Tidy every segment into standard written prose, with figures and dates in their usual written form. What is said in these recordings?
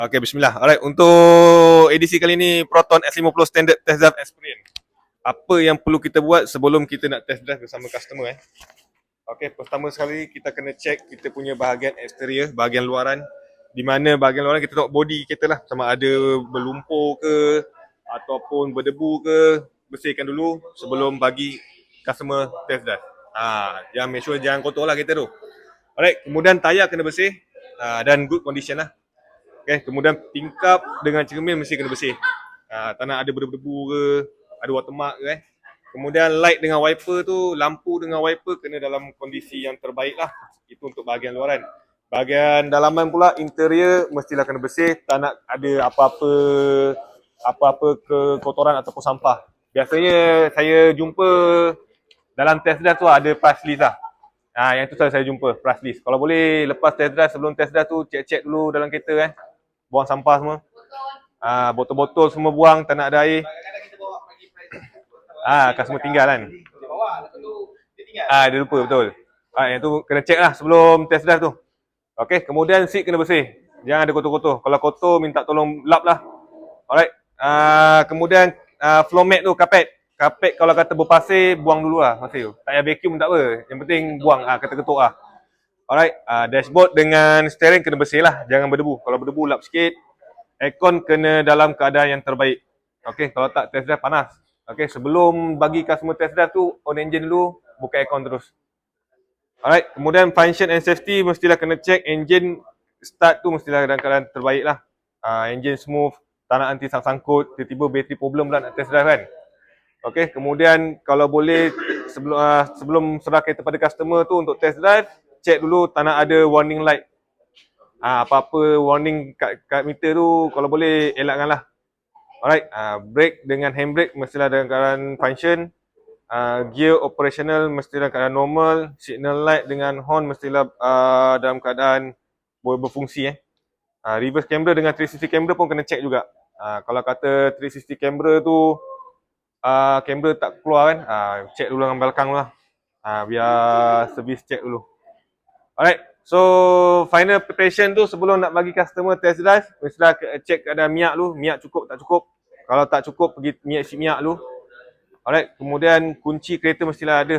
Okay, bismillah. Alright, untuk edisi kali ni Proton S50 Standard Test Drive Experience. Apa yang perlu kita buat sebelum kita nak test drive bersama customer Okay, pertama sekali kita kena check kita punya bahagian eksterior, bahagian luaran. Di mana bahagian luaran kita tengok body kita lah, sama ada berlumpur ke ataupun berdebu ke, bersihkan dulu sebelum bagi customer test drive. Jangan make sure jangan kotor lah kita tu. Alright, kemudian tayar kena bersih dan good condition lah. Okay, kemudian tingkap dengan cermin mesti kena bersih. Tak nak ada berdebu ke, ada watermark ke Kemudian light dengan wiper tu, lampu dengan wiper kena dalam kondisi yang terbaik lah. Itu untuk bahagian luaran. Bahagian dalaman pula, interior mestilah kena bersih. Tak nak ada apa-apa kekotoran ataupun sampah. Biasanya saya jumpa dalam test drive tu ada price list lah. Yang tu saya jumpa, price list. Kalau boleh lepas test drive, sebelum test drive tu cek-cek dulu dalam kereta buang sampah semua. Botol-botol semua buang, tak nak ada air. Customer tinggal kan. Dia lupa betul. Yang tu kena check lah sebelum test drive tu. Okay, kemudian seat kena bersih. Jangan ada kotor-kotor. Kalau kotor minta tolong lap lah. Alright. Kemudian floor mat tu, kapet. Kapet kalau kata berpasir, buang dulu lah pasir tu. Tak payah vacuum tak apa. Yang penting buang, ketuk-ketuk lah. Alright. Dashboard dengan steering kena bersih lah. Jangan berdebu. Kalau berdebu lap sikit. Aircon kena dalam keadaan yang terbaik. Okay, kalau tak test drive panas. Okay, sebelum bagi customer test drive tu, on engine dulu, buka aircon terus. Alright, kemudian function and safety mestilah kena check. Engine start tu mestilah dalam keadaan terbaik lah. Engine smooth, tak nak nanti sangkut, tiba-tiba bateri problem pula nak test drive kan. Okay, kemudian kalau boleh sebelum serah kereta pada customer tu untuk test drive, check dulu tak nak ada warning light. Apa-apa warning kat meter tu kalau boleh elakkanlah. Alright, brake dengan handbrake mestilah dalam keadaan function. Gear operational mestilah dalam keadaan normal. Signal light dengan horn mestilah dalam keadaan berfungsi. Reverse camera dengan 360 camera pun kena check juga. Kalau kata 360 camera tu kamera tak keluar kan, check dulu dengan belakang lah. Biar service check dulu. Alright, so final preparation tu sebelum nak bagi customer test drive, mestilah check keadaan minyak dulu, minyak cukup tak cukup. Kalau tak cukup, pergi isi minyak dulu. Alright, kemudian kunci kereta mestilah ada.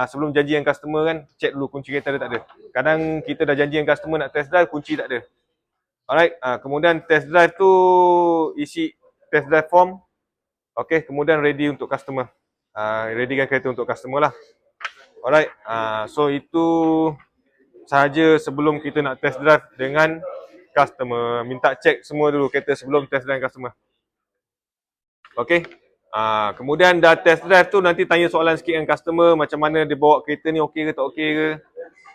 Sebelum janji dengan customer kan, check dulu kunci kereta ada tak ada. Kadang kita dah janji dengan customer nak test drive, kunci tak ada. Alright, kemudian test drive tu isi test drive form. Okay, kemudian ready untuk customer. Readykan kereta untuk customer lah. Alright, so itu sahaja sebelum kita nak test drive dengan customer. Minta check semua dulu kereta sebelum test drive dengan customer. Okay. Kemudian dah test drive tu nanti tanya soalan sikit dengan customer. Macam mana dia bawa kereta ni, okey ke tak okey ke.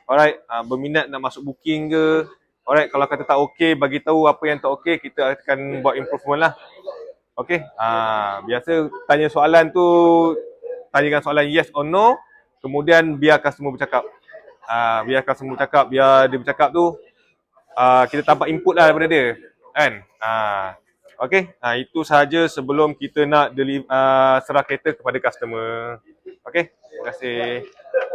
Alright, berminat nak masuk booking ke. Alright, kalau kata tak okey, bagi tahu apa yang tak okey, kita akan buat improvement lah. Okay, biasa tanya soalan tu, tanyakan soalan yes or no. Kemudian biar customer bercakap. Biar customer bercakap, biar dia bercakap tu kita dapat input lah daripada dia kan. Okay, itu sahaja sebelum kita nak serah kereta kepada customer. Okay, terima kasih.